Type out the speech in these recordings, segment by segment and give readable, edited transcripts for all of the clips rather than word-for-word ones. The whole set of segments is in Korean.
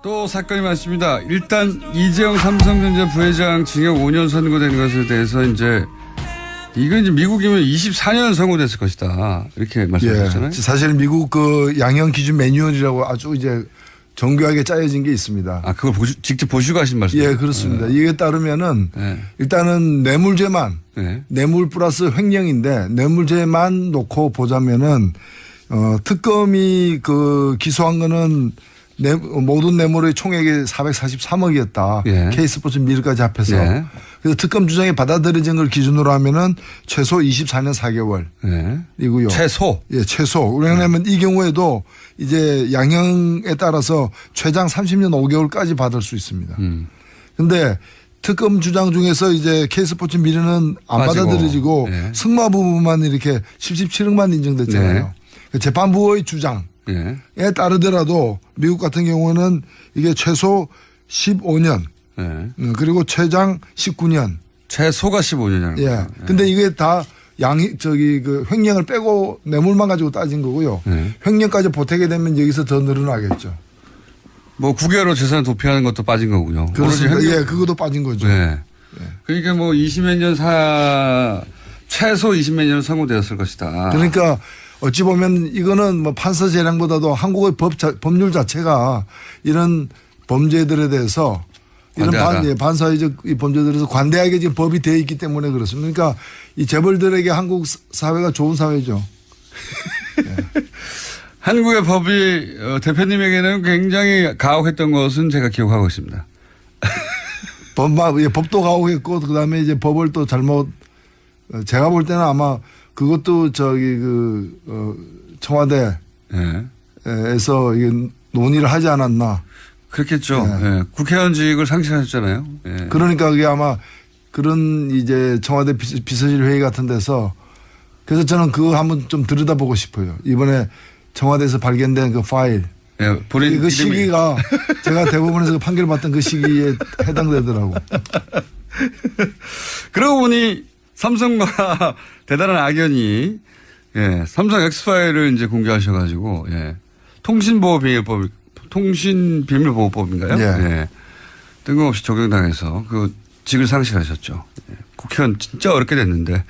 또 사건이 많습니다. 일단 이재용 삼성전자 부회장 징역 5년 선고된 것에 대해서 이제 이건 이제 미국이면 24년 선고됐을 것이다. 이렇게 말씀하셨잖아요. 예, 사실 미국 그 양형 기준 매뉴얼이라고 아주 이제 정교하게 짜여진 게 있습니다. 아, 그걸 직접 보시고 하신 말씀이에요? 예, 그렇습니다. 이게 따르면은 일단은 뇌물죄만 뇌물 플러스 횡령인데 뇌물죄만 놓고 보자면은 특검이 그 기소한 거는 모든 뇌물의 총액이 443억이었다. K스포츠 미르까지 합해서. 그래서 특검 주장이 받아들여진 걸 기준으로 하면은 최소 24년 4개월. 이고요. 최소? 예, 최소. 왜냐하면 이 경우에도 이제 양형에 따라서 최장 30년 5개월까지 받을 수 있습니다. 근데 특검 주장 중에서 이제 K스포츠 미르는 안 받아들여지고 승마 부분만 이렇게 77억만 인정됐잖아요. 재판부의 주장에 따르더라도 미국 같은 경우는 이게 최소 15년 그리고 최장 19년. 최소가 15년이라는 거예요. 예. 근데 이게 다 그 횡령을 빼고 뇌물만 가지고 따진 거고요. 횡령까지 보태게 되면 여기서 더 늘어나겠죠. 뭐 9개월로 재산을 도피하는 것도 빠진 거군요. 그렇습니다. 예, 그것도 빠진 거죠. 그러니까 뭐 20몇 년 최소 20몇 년 선고되었을 것이다. 그러니까 어찌 보면 이거는 뭐 판사 재량보다도 한국의 법률 자체가 이런 범죄들에 대해서 이런 반사회적 범죄들에 대해서 관대하게 지금 법이 되어 있기 때문에 그렇습니다. 그러니까 이 재벌들에게 한국 사회가 좋은 사회죠. 한국의 법이 대표님에게는 굉장히 가혹했던 것은 제가 기억하고 있습니다. 법도 가혹했고 그다음에 이제 법을 또 잘못 제가 볼 때는 아마 그것도 청와대에서 이게 논의를 하지 않았나. 그렇겠죠. 국회의원직을 상실하셨잖아요. 그러니까 그게 아마 그런 이제 청와대 비서실 회의 같은 데서 그래서 저는 그거 한번 좀 들여다보고 싶어요. 이번에 청와대에서 발견된 그 파일. 본인 그 시기가 제가 대법원에서 판결 받던 그 시기에 해당되더라고. 그러고 보니 삼성과 대단한 악연이 삼성 엑스파일을 이제 공개하셔가지고 통신비밀보호법인가요? 뜬금없이 적용당해서 그 직을 상실하셨죠. 국회의원 진짜 어렵게 됐는데.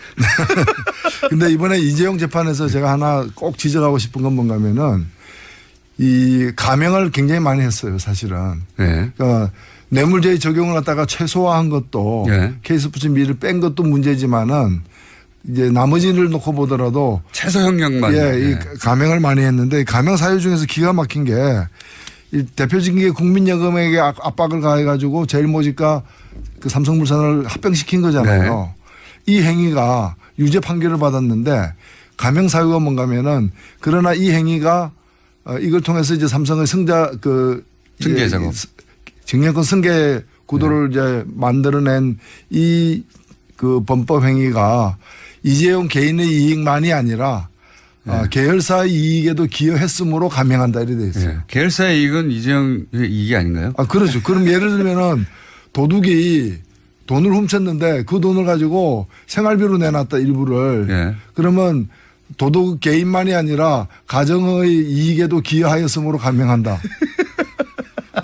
근데 이번에 이재용 재판에서 제가 하나 꼭 지적하고 싶은 건 뭔가 하면은 이 감형을 굉장히 많이 했어요, 사실은. 그러니까 뇌물죄의 적용을 갖다가 최소화한 것도 K스포츠 미를 뺀 것도 문제지만은 이제 나머지를 놓고 보더라도 최소 형량만 이 감형을 많이 했는데 감형 사유 중에서 기가 막힌 게 이 대표적인 게 국민연금에게 압박을 가해가지고 제일모직과 그 삼성물산을 합병시킨 거잖아요. 이 행위가 유죄 판결을 받았는데 감형 사유가 뭔가 하면은 그러나 이 행위가 이걸 통해서 이제 삼성의 승계 작업. 증여권 승계 구도를 이제 만들어낸 이 그 범법 행위가 이재용 개인의 이익만이 아니라 계열사의 이익에도 기여했으므로 감형한다 이렇게 돼 있어요. 계열사의 이익은 이재용의 이익이 아닌가요? 그렇죠. 그럼 예를 들면은 도둑이 돈을 훔쳤는데 그 돈을 가지고 생활비로 내놨다 일부를. 그러면 도둑 개인만이 아니라 가정의 이익에도 기여하였으므로 감형한다.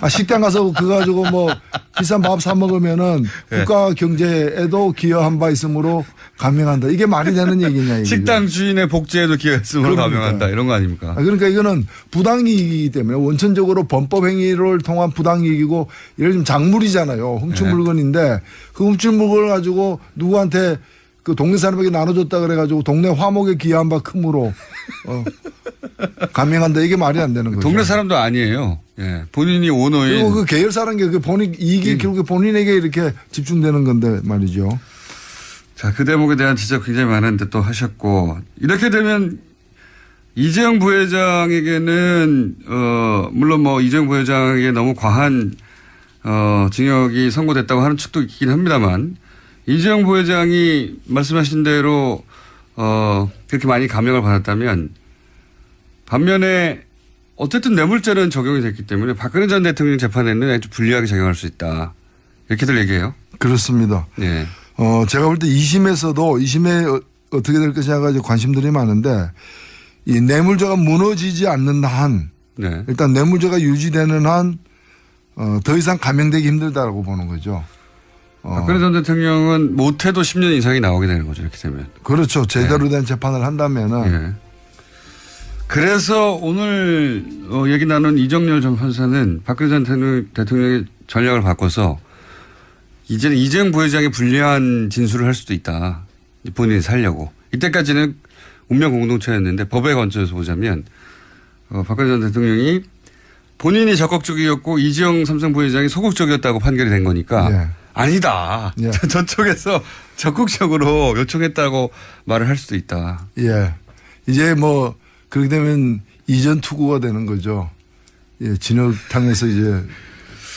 식당 가서 그거 가지고 뭐 비싼 밥 사 먹으면은 국가 경제에도 기여한 바 있으므로 감형한다. 이게 말이 되는 얘기냐 이게. 식당 주인의 복지에도 기여했으므로 감형한다. 이런 거 아닙니까? 그러니까 이거는 부당이익이기 때문에 원천적으로 범법 행위를 통한 부당이익이고 예를 들면 작물이잖아요. 훔친 물건인데 그 훔친 물건을 가지고 누구한테 그 동네 사람에게 나눠줬다 그래가지고 동네 화목에 기여한 바 크므로 감형한다. 이게 말이 안 되는 거죠. 동네 사람도 아니에요. 본인이 오너인. 그리고 그 계열사라는 게 그 본인 이익이 결국 본인에게 이렇게 집중되는 건데 말이죠. 자, 그 대목에 대한 지적 굉장히 많은데 또 하셨고 이렇게 되면 이재용 부회장에게는 물론 뭐 이재용 부회장에게 너무 과한 징역이 선고됐다고 하는 측도 있긴 합니다만 이재용 부회장이 말씀하신 대로 그렇게 많이 감형을 받았다면 반면에 어쨌든 뇌물죄는 적용이 됐기 때문에 박근혜 전 대통령 재판에는 아주 불리하게 적용할 수 있다. 이렇게들 얘기해요. 그렇습니다. 제가 볼 때 2심에 어떻게 될 것이냐 가지고 관심들이 많은데 이 뇌물죄가 무너지지 않는 한 일단 뇌물죄가 유지되는 한 더 이상 감행되기 힘들다라고 보는 거죠. 박근혜 전 대통령은 못해도 10년 이상이 나오게 되는 거죠. 이렇게 되면. 그렇죠. 제대로 된 재판을 한다면은. 예. 그래서 오늘 얘기 나눈 이정열 전 판사는 박근혜 전 대통령의 전략을 바꿔서 이제는 이재용 부회장이 불리한 진술을 할 수도 있다. 본인이 살려고. 이때까지는 운명 공동체였는데 법에 건져서 보자면 박근혜 전 대통령이 본인이 적극적이었고 이재용 삼성 부회장이 소극적이었다고 판결이 된 거니까 예. 아니다. 예. 저쪽에서 적극적으로 요청했다고 말을 할 수도 있다. 예. 이제 뭐 그렇게 되면 이전 투구가 되는 거죠. 예. 진흙탕에서 이제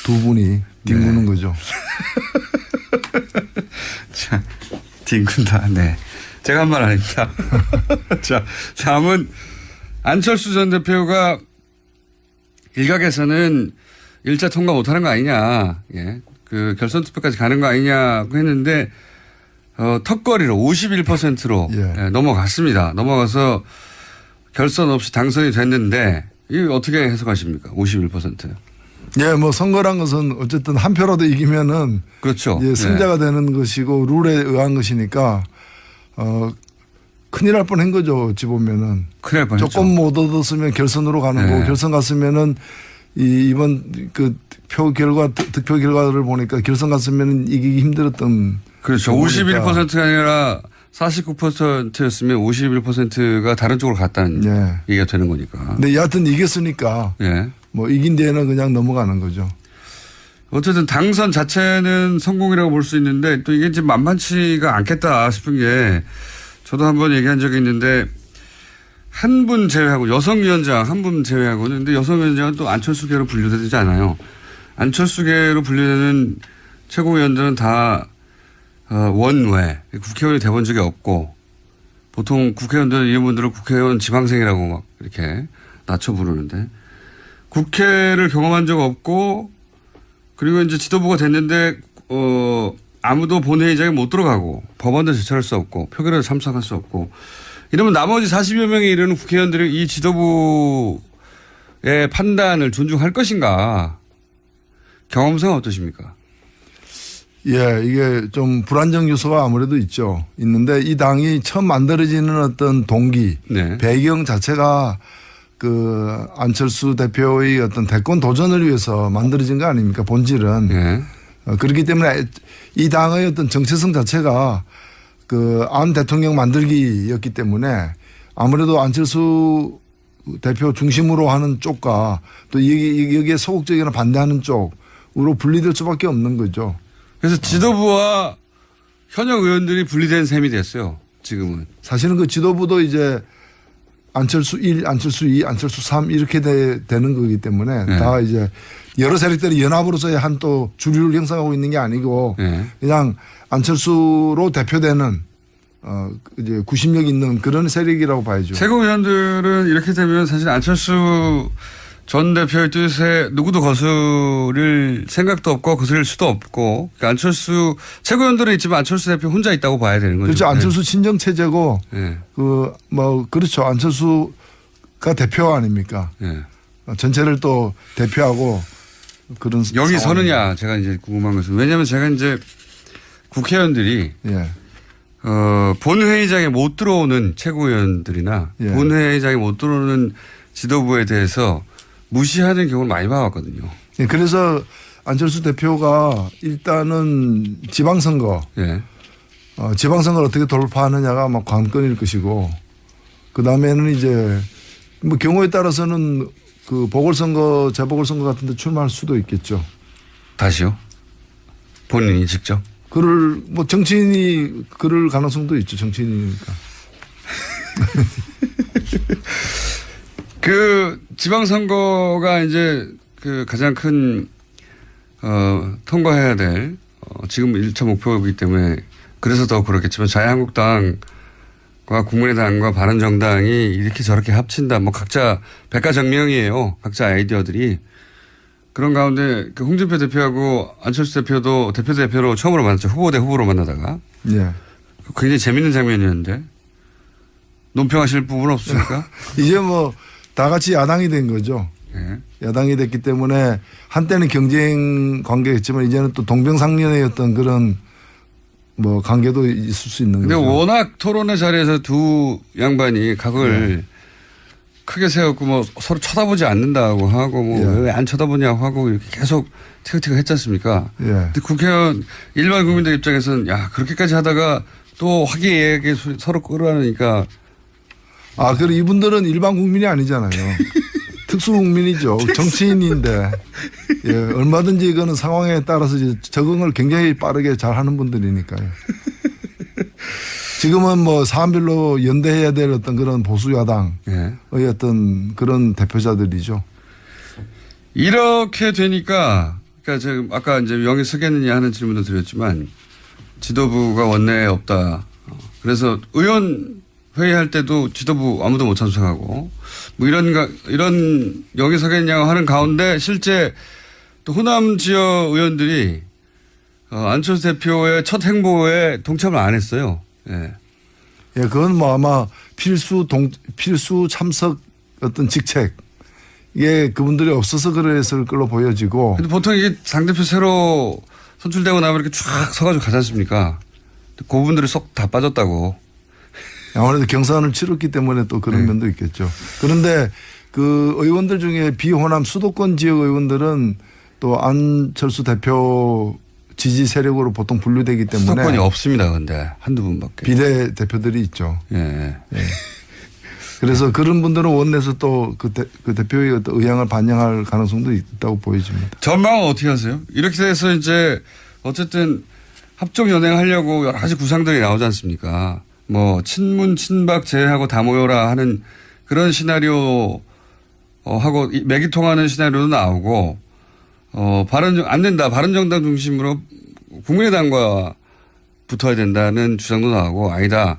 두 분이 뒹구는 거죠. 자, 뒹군다. 네. 제가 한 말 아닙니다. 자, 다음은 안철수 전 대표가 일각에서는 1차 통과 못하는 거 아니냐. 예. 그 결선 투표까지 가는 거 아니냐고 했는데 턱걸이로 51%로 예. 넘어갔습니다. 넘어가서 결선 없이 당선이 됐는데 이거 어떻게 해석하십니까? 51%. 예, 뭐 선거란 것은 어쨌든 한 표라도 이기면은 그렇죠. 예, 승자가 네. 되는 것이고 룰에 의한 것이니까 큰일 날 뻔한 거죠. 어찌 보면은 큰일 날 뻔했죠. 조금 못 얻었으면 결선으로 가는 네. 거고 결선 갔으면은 이번 그 표 결과 득표 결과를 보니까 결선 갔으면 이기기 힘들었던 그렇죠. 경우니까. 51%가 아니라 49%였으면 51%가 다른 쪽으로 갔다는 예. 얘기가 되는 거니까. 근데 여하튼 이겼으니까 예. 뭐 이긴 데에는 그냥 넘어가는 거죠. 어쨌든 당선 자체는 성공이라고 볼 수 있는데 또 이게 지금 만만치가 않겠다 싶은 게 저도 한번 얘기한 적이 있는데 한 분 제외하고 여성위원장 한 분 제외하고는 근데 여성위원장은 또 안철수계로 분류되지 않아요. 안철수계로 분류되는 최고위원들은 다 원외 국회의원이 돼본 적이 없고 보통 국회의원들 이런 분들을 국회의원 지방생이라고 막 이렇게 낮춰 부르는데 국회를 경험한 적 없고 그리고 이제 지도부가 됐는데 아무도 본회의장에 못 들어가고 법안도 제출할 수 없고 표결에도 참석할 수 없고 이러면 나머지 40여 명에 이르는 국회의원들이 이 지도부의 판단을 존중할 것인가 경험상 어떠십니까? 예, 이게 좀 불안정 요소가 아무래도 있죠. 있는데 이 당이 처음 만들어지는 어떤 동기, 네. 배경 자체가 그 안철수 대표의 어떤 대권 도전을 위해서 만들어진 거 아닙니까? 본질은. 네. 그렇기 때문에 이 당의 어떤 정체성 자체가 그 안 대통령 만들기였기 때문에 아무래도 안철수 대표 중심으로 하는 쪽과 또 여기에 소극적이나 반대하는 쪽으로 분리될 수밖에 없는 거죠. 그래서 지도부와 현역 의원들이 분리된 셈이 됐어요. 지금은. 사실은 그 지도부도 이제 안철수 1, 안철수 2, 안철수 3 이렇게 되는 거기 때문에 네. 다 이제 여러 세력들이 연합으로서의 한 또 주류를 형성하고 있는 게 아니고 네. 그냥 안철수로 대표되는 이제 구심력 있는 그런 세력이라고 봐야죠. 최고위원들은 이렇게 되면 사실 안철수 전 대표의 뜻에 누구도 거스를 생각도 없고 거스를 수도 없고 그러니까 안철수 최고위원들은 있지만 안철수 대표 혼자 있다고 봐야 되는 거죠. 그렇죠. 안철수 친정 체제고 네. 그 뭐 그렇죠. 안철수가 대표 아닙니까? 네. 전체를 또 대표하고 그런 여기 상황입니다. 서느냐 제가 이제 궁금한 것은 왜냐하면 제가 이제 국회의원들이 예. 본회의장에 못 들어오는 최고위원들이나 예. 본회의장에 못 들어오는 지도부에 대해서 무시하는 경우를 많이 봐왔거든요. 예, 그래서 안철수 대표가 일단은 지방선거, 예. 지방선거를 어떻게 돌파하느냐가 아마 관건일 것이고, 그 다음에는 이제 뭐 경우에 따라서는 그 보궐선거, 재보궐선거 같은 데 출마할 수도 있겠죠. 다시요? 본인이 직접? 그럴, 뭐 정치인이 그럴 가능성도 있죠. 정치인이니까. 그 지방선거가 이제 그 가장 큰 통과해야 될 지금 1차 목표이기 때문에 그래서 더 그렇겠지만 자유한국당과 국민의당과 바른정당이 이렇게 저렇게 합친다. 뭐 각자 백가정명이에요. 각자 아이디어들이. 그런 가운데 그 홍준표 대표하고 안철수 대표도 대표로 처음으로 만났죠. 후보 대 후보로 만나다가. 예. 굉장히 재밌는 장면이었는데. 논평하실 부분 없습니까? 이제 뭐 다 같이 야당이 된 거죠. 예. 야당이 됐기 때문에 한때는 경쟁 관계였지만 이제는 또 동병상련의 어떤 그런 뭐 관계도 있을 수 있는 근데 거죠. 워낙 토론의 자리에서 두 양반이 각을 크게 세웠고 뭐 서로 쳐다보지 않는다고 하고 뭐 왜 안 쳐다보냐고 하고 이렇게 계속 티격태격 했지 않습니까? 예. 근데 국회의원 일반 국민들 입장에서는 야 그렇게까지 하다가 또 화기애애하게 서로 끌어안으니까 아, 그리고 이분들은 일반 국민이 아니잖아요. 특수 국민이죠. 정치인인데 예, 얼마든지 이거는 상황에 따라서 이제 적응을 굉장히 빠르게 잘 하는 분들이니까요. 지금은 뭐 사안별로 연대해야 될 어떤 그런 보수 야당의 예. 어떤 그런 대표자들이죠. 이렇게 되니까 그러니까 지금 아까 이제 명예 서겠느냐 하는 질문도 드렸지만 지도부가 원내에 없다. 그래서 의원 회의할 때도 지도부 아무도 못 참석하고 뭐 이런 명예 서겠냐고 하는 가운데 실제 또 호남 지역 의원들이 안철수 대표의 첫 행보에 동참을 안 했어요. 예. 예, 그건 뭐 아마 필수 참석 어떤 직책 이게 그분들이 없어서 그랬을 걸로 보여지고. 근데 보통 이게 당대표 새로 선출되고 나면 이렇게 쫙 서가지고 가지 않습니까? 그분들이 쏙 다 빠졌다고. 아무래도 경선을 치렀기 때문에 또 그런 면도 있겠죠. 그런데 그 의원들 중에 비호남 수도권 지역 의원들은 또 안철수 대표 지지 세력으로 보통 분류되기 때문에 수도권이 없습니다. 근데 한두 분밖에. 비례 대표들이 있죠. 예. 예. 그래서 그런 분들은 원내에서 또 그 대표의 어떤 의향을 반영할 가능성도 있다고 보여집니다. 전망은 어떻게 하세요? 이렇게 돼서 이제 어쨌든 합종 연행하려고 여러 가지 구상들이 나오지 않습니까? 뭐 친문 친박 제외하고 다 모여라 하는 그런 시나리오 하고 맥이 통하는 시나리오도 나오고 안 된다. 바른정당 중심으로 국민의당과 붙어야 된다는 주장도 나오고 아니다.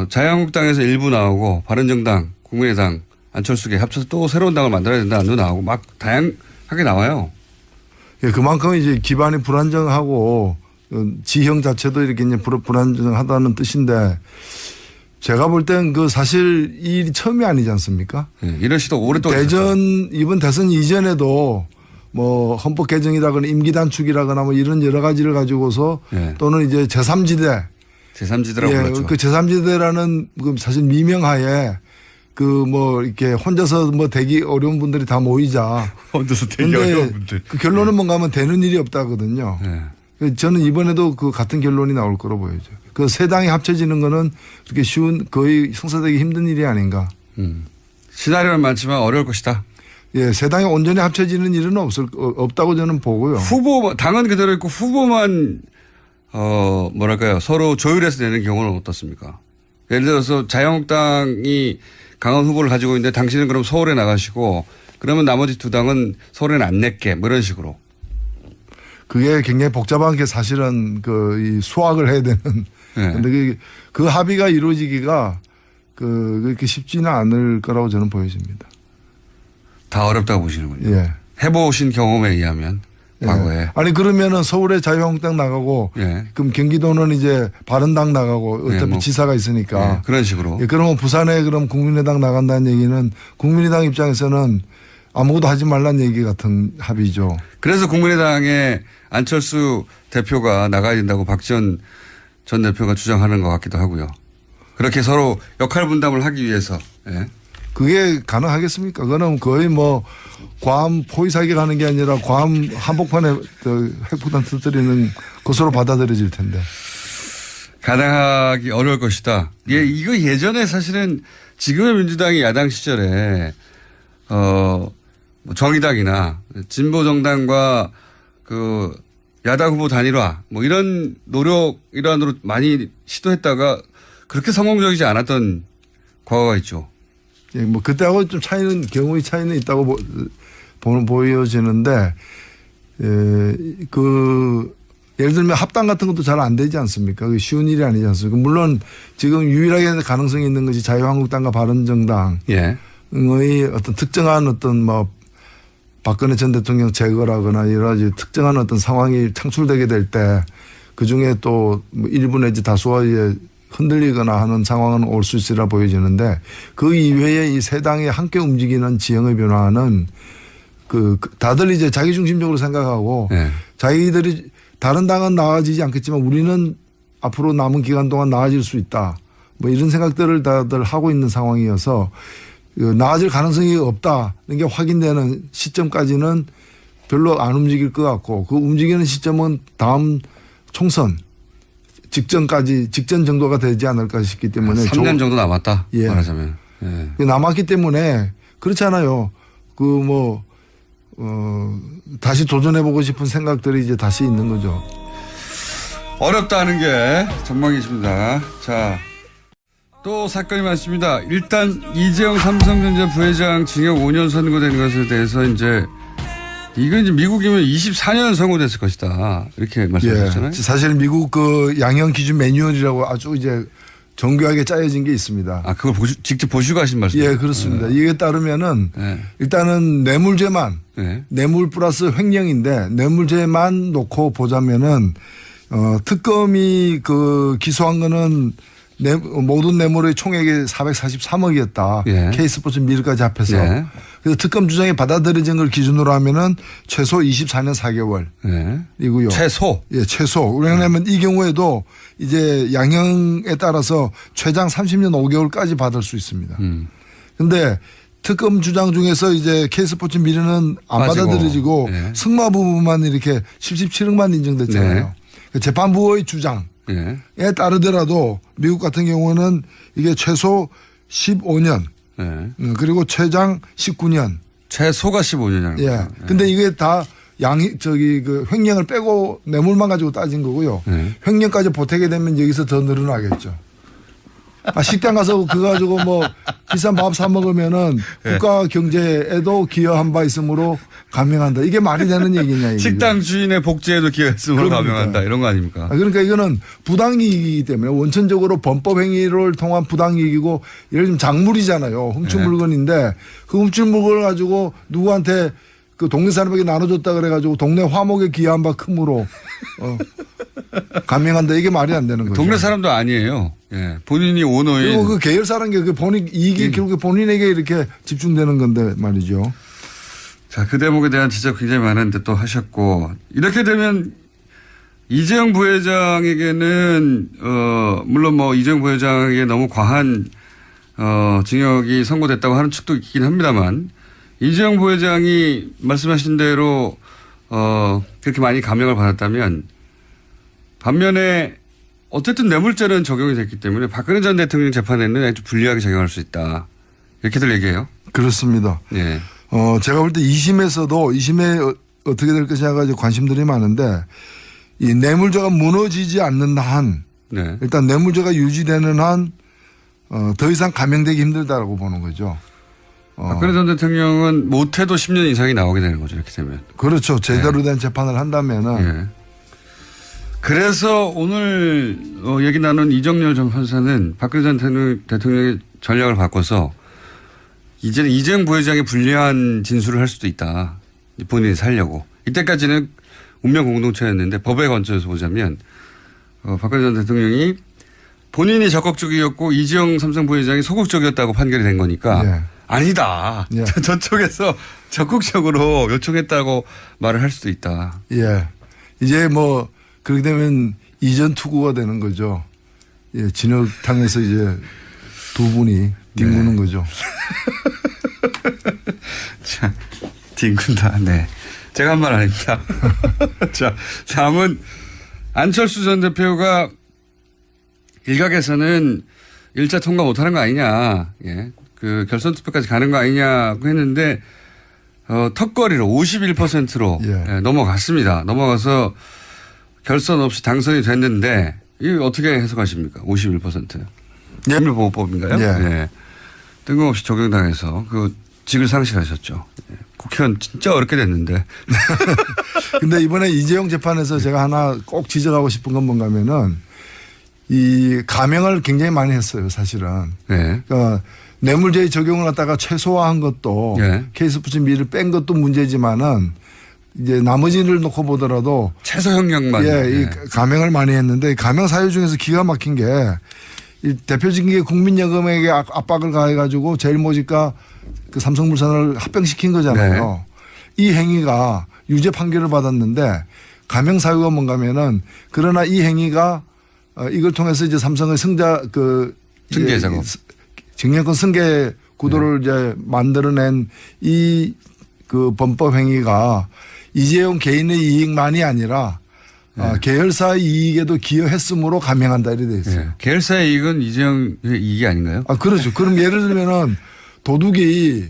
자유한국당에서 일부 나오고 바른정당, 국민의당, 안철수계 합쳐서 또 새로운 당을 만들어야 된다는 나오고 막 다양하게 나와요. 예, 그만큼 이제 기반이 불안정하고 지형 자체도 이렇게 이제 불안정하다는 뜻인데 제가 볼 땐 그 사실 이 일이 처음이 아니지 않습니까? 예, 이런 시도 오랫동안 이번 대선 이전에도 뭐 헌법 개정이라거나 임기 단축이라거나 뭐 이런 여러 가지를 가지고서 예. 또는 이제 제3지대 제3지대라고 예, 불렀죠. 그 제3지대라는 그 사실 미명하에 그 뭐 이렇게 혼자서 뭐 되기 어려운 분들이 다 모이자. 혼자서 되기 근데 어려운 분들. 그 결론은 뭔가 하면 되는 일이 없다거든요. 예. 저는 이번에도 그 같은 결론이 나올 거로 보여져. 그 세 당이 합쳐지는 거는 그렇게 쉬운 거의 성사되기 힘든 일이 아닌가. 시나리오는 많지만 어려울 것이다. 예, 세 당이 온전히 합쳐지는 일은 없다고 저는 보고요. 당은 그대로 있고 후보만 뭐랄까요 서로 조율해서 내는 경우는 어떻습니까? 예를 들어서 자유한국당이 강한 후보를 가지고 있는데 당신은 그럼 서울에 나가시고 그러면 나머지 두 당은 서울에는 안 낼게 뭐 이런 식으로. 그게 굉장히 복잡한 게 사실은 이 수학을 해야 되는. 그런데 그 합의가 이루어지기가 그렇게 쉽지는 않을 거라고 저는 보여집니다. 다 어렵다고 보시는군요. 예. 해보신 경험에 의하면 과거에. 아니 그러면은 서울에 자유한국당 나가고 그럼 경기도는 이제 바른당 나가고 어차피 뭐, 지사가 있으니까 그런 식으로. 예, 그러면 부산에 그럼 국민의당 나간다는 얘기는 국민의당 입장에서는 아무것도 하지 말라는 얘기 같은 합의죠. 그래서 국민의당의 안철수 대표가 나가야 된다고 박지원 전 대표가 주장하는 것 같기도 하고요. 그렇게 서로 역할 분담을 하기 위해서. 예. 그게 가능하겠습니까? 그거는 거의 뭐 괌 포위사기 가는 게 아니라 괌 한복판에 핵폭탄 터뜨리는 것으로 받아들여질 텐데. 가능하기 어려울 것이다. 예, 이거 예전에 사실은 지금의 민주당이 야당 시절에 뭐 정의당이나 진보정당과 그 야당 후보 단일화 뭐 이런 노력 일환으로 많이 시도했다가 그렇게 성공적이지 않았던 과거가 있죠. 예, 뭐 그때하고 좀 경우의 차이는 있다고 보여지는데, 예를 들면 합당 같은 것도 잘 안 되지 않습니까? 그게 쉬운 일이 아니지 않습니까? 물론 지금 유일하게 가능성이 있는 것이 자유한국당과 바른정당의 어떤 특정한 어떤 뭐 박근혜 전 대통령 제거라거나 여러 가지 특정한 어떤 상황이 창출되게 될 때 그 중에 또 뭐 일부 내지 다수의 흔들리거나 하는 상황은 올 수 있으리라 보여지는데 그 이외에 이 세 당이 함께 움직이는 지형의 변화는 다들 이제 자기중심적으로 생각하고 네. 자기들이 다른 당은 나아지지 않겠지만 우리는 앞으로 남은 기간 동안 나아질 수 있다. 뭐 이런 생각들을 다들 하고 있는 상황이어서 나아질 가능성이 없다는 게 확인되는 시점까지는 별로 안 움직일 것 같고 그 움직이는 시점은 다음 총선 직전 정도가 되지 않을까 싶기 때문에 3년 정도 남았다. 예. 말하자면. 예. 남았기 때문에 그렇잖아요. 다시 도전해보고 싶은 생각들이 이제 다시 있는 거죠. 어렵다는 게 전망이십니다. 자, 또 사건이 많습니다. 일단 이재용 삼성전자 부회장 징역 5년 선고된 것에 대해서 이건 이제 미국이면 24년 선고됐을 것이다. 이렇게 말씀하셨잖아요. 예. 사실 미국 양형 기준 매뉴얼이라고 아주 이제 정교하게 짜여진 게 있습니다. 아, 그걸 직접 보시고 하신 말씀이에요? 예, 그렇습니다. 이게 따르면은 일단은 뇌물죄만 뇌물 플러스 횡령인데 뇌물죄만 놓고 보자면은 특검이 기소한 거는 모든 뇌물의 총액이 443억이었다. 예. K스포츠 밀까지 합해서. 예. 그래서 특검 주장이 받아들여진 걸 기준으로 하면은 최소 24년 4개월. 이고요. 최소? 예, 최소. 왜냐하면 이 경우에도 이제 양형에 따라서 최장 30년 5개월까지 받을 수 있습니다. 근데 특검 주장 중에서 이제 K스포츠 미르는 안 빠지고. 받아들여지고 예. 승마 부분만 이렇게 77억만 인정됐잖아요. 네. 재판부의 주장. 에 따르더라도 미국 같은 경우는 이게 최소 15년 그리고 최장 19년. 최소가 15년이라는 예. 거예요. 근데 이게 다 횡령을 빼고 뇌물만 가지고 따진 거고요. 횡령까지 보태게 되면 여기서 더 늘어나겠죠. 식당 가서 그거 가지고 뭐 비싼 밥 사 먹으면은 국가 경제에도 기여한 바 있으므로 감형한다. 이게 말이 되는 얘기냐 이게. 식당 주인의 복지에도 기여했으므로 감형한다. 이런 거 아닙니까? 그러니까 이거는 부당이익이기 때문에 원천적으로 범법 행위를 통한 부당이익이고 예를 들면 작물이잖아요. 훔친 물건인데 그 훔친 물건을 가지고 누구한테 그 동네 사람에게 나눠줬다 그래가지고 동네 화목에 기여한 바 크므로 감형한다. 이게 말이 안 되는 거죠. 동네 사람도 아니에요. 예. 본인이 오너인. 그리고 그 계열사라는 게 그 본인 이익이 결국에 본인에게 이렇게 집중되는 건데 말이죠. 자, 그 대목에 대한 지적 굉장히 많은데 또 하셨고 이렇게 되면 이재용 부회장에게는 물론 뭐 이재용 부회장에게 너무 과한 징역이 선고됐다고 하는 측도 있긴 합니다만 이재용 부회장이 말씀하신 대로 그렇게 많이 감형을 받았다면 반면에 어쨌든 뇌물죄는 적용이 됐기 때문에 박근혜 전 대통령 재판에는 아주 불리하게 적용할 수 있다. 이렇게들 얘기해요. 그렇습니다. 예. 제가 볼 때 2심에 어떻게 될 것이냐가 관심들이 많은데 이 뇌물죄가 무너지지 않는 한 일단 뇌물죄가 유지되는 한 더 이상 감형되기 힘들다라고 보는 거죠. 박근혜 전 대통령은 못해도 10년 이상이 나오게 되는 거죠. 이렇게 되면. 그렇죠. 제대로 된 재판을 한다면은. 예. 그래서 오늘 얘기 나눈 이정열 전 판사는 박근혜 전 대통령의 전략을 바꿔서 이제는 이재용 부회장이 불리한 진술을 할 수도 있다. 본인이 살려고. 이때까지는 운명 공동체였는데 법에 건져서 보자면 박근혜 전 대통령이 본인이 적극적이었고 이재용 삼성 부회장이 소극적이었다고 판결이 된 거니까 아니다. 저쪽에서 적극적으로 요청했다고 말을 할 수도 있다. 예. 이제 뭐 그렇게 되면 이전 투구가 되는 거죠. 예. 진흙탕에서 이제 두 분이 뒹구는 거죠. 자, 뒹군다. 네. 제가 한 말 아닙니다. 자, 다음은 안철수 전 대표가 일각에서는 1차 통과 못하는 거 아니냐. 예. 그 결선 투표까지 가는 거 아니냐고 했는데 턱걸이로 51%로 넘어갔습니다. 넘어가서 결선 없이 당선이 됐는데 이거 어떻게 해석하십니까? 51%. 국민보호법인가요? 네. 뜬금없이 적용당해서 그 직을 상실하셨죠. 국회의원 진짜 어렵게 됐는데. 근데 이번에 이재용 재판에서 제가 하나 꼭 지적하고 싶은 건 뭔가 하면은 이 감형을 굉장히 많이 했어요, 사실은. 그러니까 뇌물죄 적용을 갖다가 최소화한 것도 K스포츠 미를 뺀 것도 문제지만은 이제 나머지를 놓고 보더라도 최소 형량만 이 감형을 많이 했는데 감형 사유 중에서 기가 막힌 게 이 대표적인 게 국민연금에게 압박을 가해가지고 제일모직과 그 삼성물산을 합병시킨 거잖아요. 이 행위가 유죄 판결을 받았는데 가명 사유가 뭔가면은 그러나 이 행위가 이걸 통해서 이제 삼성의 승계 작업, 증여권 승계 구도를 이제 만들어낸 이 그 범법 행위가 이재용 개인의 이익만이 아니라 계열사의 이익에도 기여했으므로 감행한다 이렇게 돼 있어요. 계열사의 이익은 이재용 이익이 아닌가요? 그렇죠. 그럼 예를 들면은 도둑이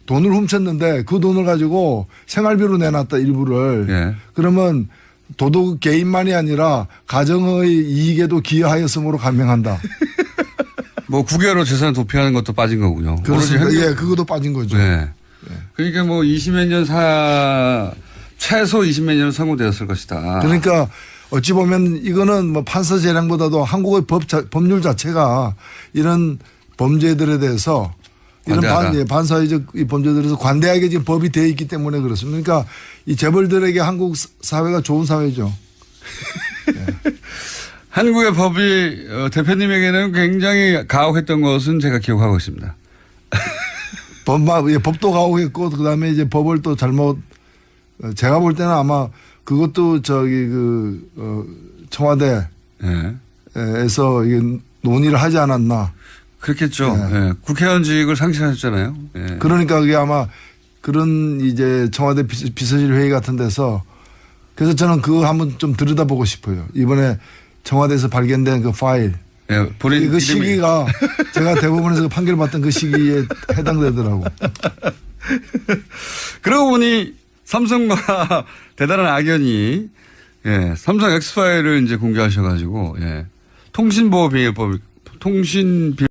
돈을 훔쳤는데 그 돈을 가지고 생활비로 내놨다 일부를. 그러면 도둑 개인만이 아니라 가정의 이익에도 기여하였으므로 감행한다. 뭐 국외로 재산 도피하는 것도 빠진 거군요. 그렇습니다. 예, 그것도 빠진 거죠. 그러니까 뭐 20몇 년 최소 20몇 년은 선고되었을 것이다. 그러니까 어찌 보면 이거는 뭐 판사 재량보다도 한국의 법률 자체가 이런 범죄들에 대해서 이런 반사회적 이 범죄들에 대해서 관대하게 지금 법이 되어 있기 때문에 그렇습니다. 그러니까 이 재벌들에게 한국 사회가 좋은 사회죠. 한국의 법이 대표님에게는 굉장히 가혹했던 것은 제가 기억하고 있습니다. 법도 가혹했고 그다음에 이제 법을 또 잘못 제가 볼 때는 아마 그것도 청와대에서 이게 논의를 하지 않았나. 그렇겠죠. 국회의원직을 상실하셨잖아요. 그러니까 그게 아마 그런 이제 청와대 비서실 회의 같은 데서 그래서 저는 그거 한번 좀 들여다보고 싶어요. 이번에 청와대에서 발견된 그 파일. 본인 그 시기가 제가 대법원에서 판결 받던 그 시기에 해당되더라고. 그러고 보니 삼성과 대단한 악연이 삼성 엑스파일을 이제 공개하셔가지고 통신보호비밀법